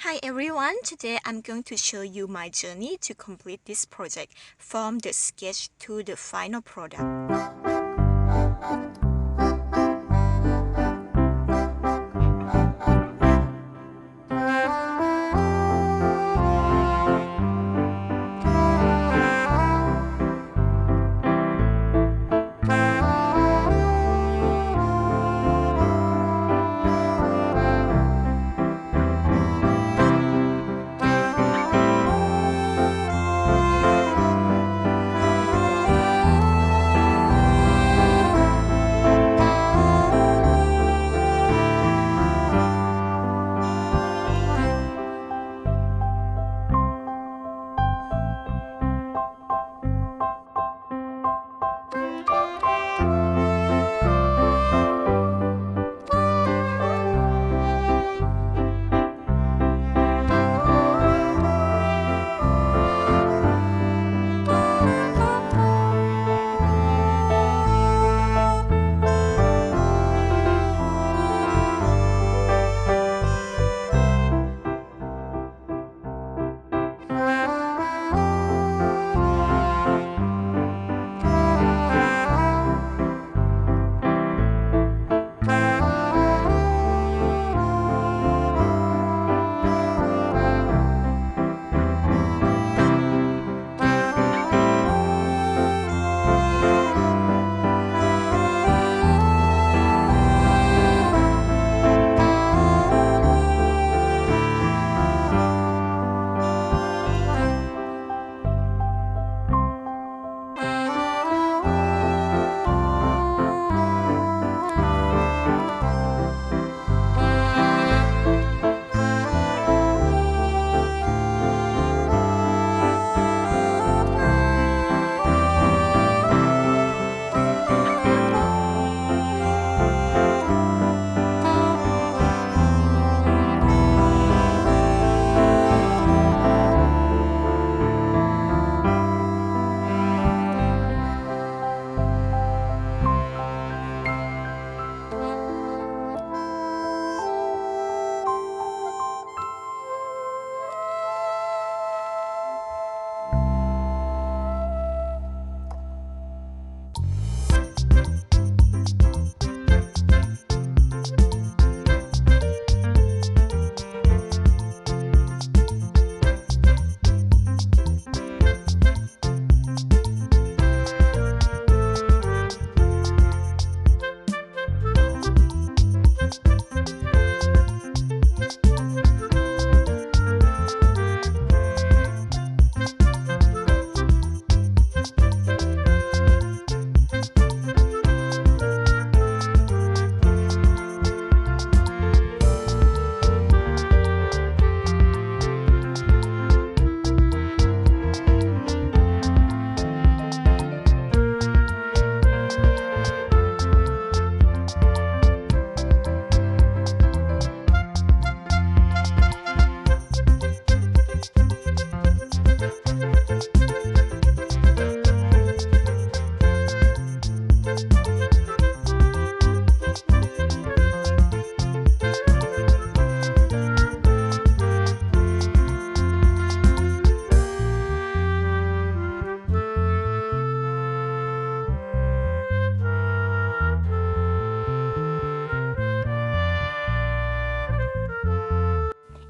Hi everyone, today I'm going to show you my journey to complete this project from the sketch to the final product.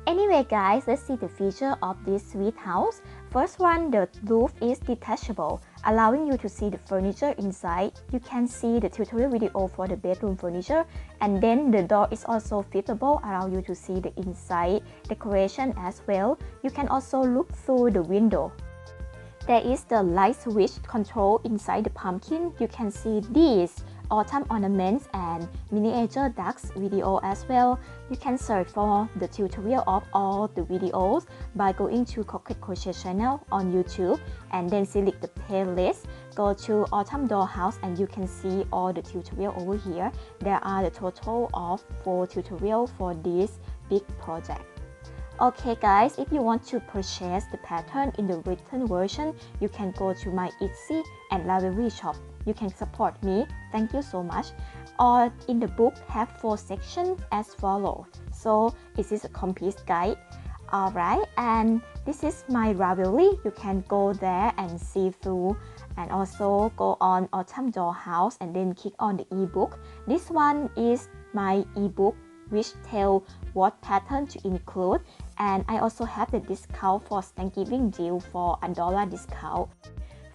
Anyway guys, let's see the feature of this sweet house. First one, the roof is detachable, allowing you to see the furniture inside. You can see the tutorial video for the bedroom furniture, and then the door is also flippable, allow you to see the inside decoration as well. You can also look through the window. There is the light switch control inside the pumpkin. You can see these autumn ornaments and miniature ducks video as well. You can search for the tutorial of all the videos by going to Crochet channel on YouTube and then select the playlist. Go to autumn dollhouse and you can see all the tutorial over here. There are the total of 4 tutorials for this big project. Okay guys, if you want to purchase the pattern in the written version, you can go to my Etsy and Ravelry shop. You can support me, thank you so much. Or in the book have 4 sections as follows. So this is a complete guide. Alright, and this is my Ravelry. You can go there and see through, and also go on Autumn Dollhouse and then click on the ebook. This one is my ebook which tell what pattern to include, and I also have the discount for Thanksgiving deal for $1 discount.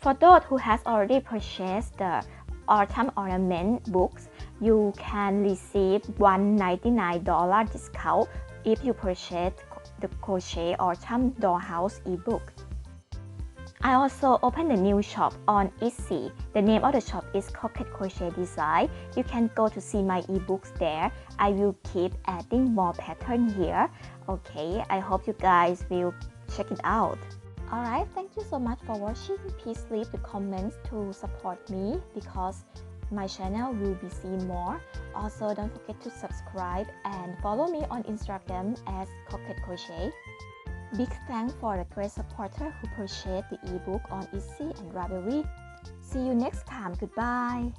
For those who has already purchased the Autumn Ornament books, you can receive $199 discount if you purchase the Crochet Autumn Dollhouse ebook. I also opened a new shop on Etsy. The name of the shop is Cocket Crochet Design. You can go to see my ebooks there. I will keep adding more pattern here. Okay, I hope you guys will check it out. Alright, thank you so much for watching. Please leave the comments to support me because my channel will be seen more. Also, don't forget to subscribe and follow me on Instagram as Cocket Crochet. Big thanks for the great supporter who purchased the ebook on Etsy and Ravelry. See you next time. Goodbye.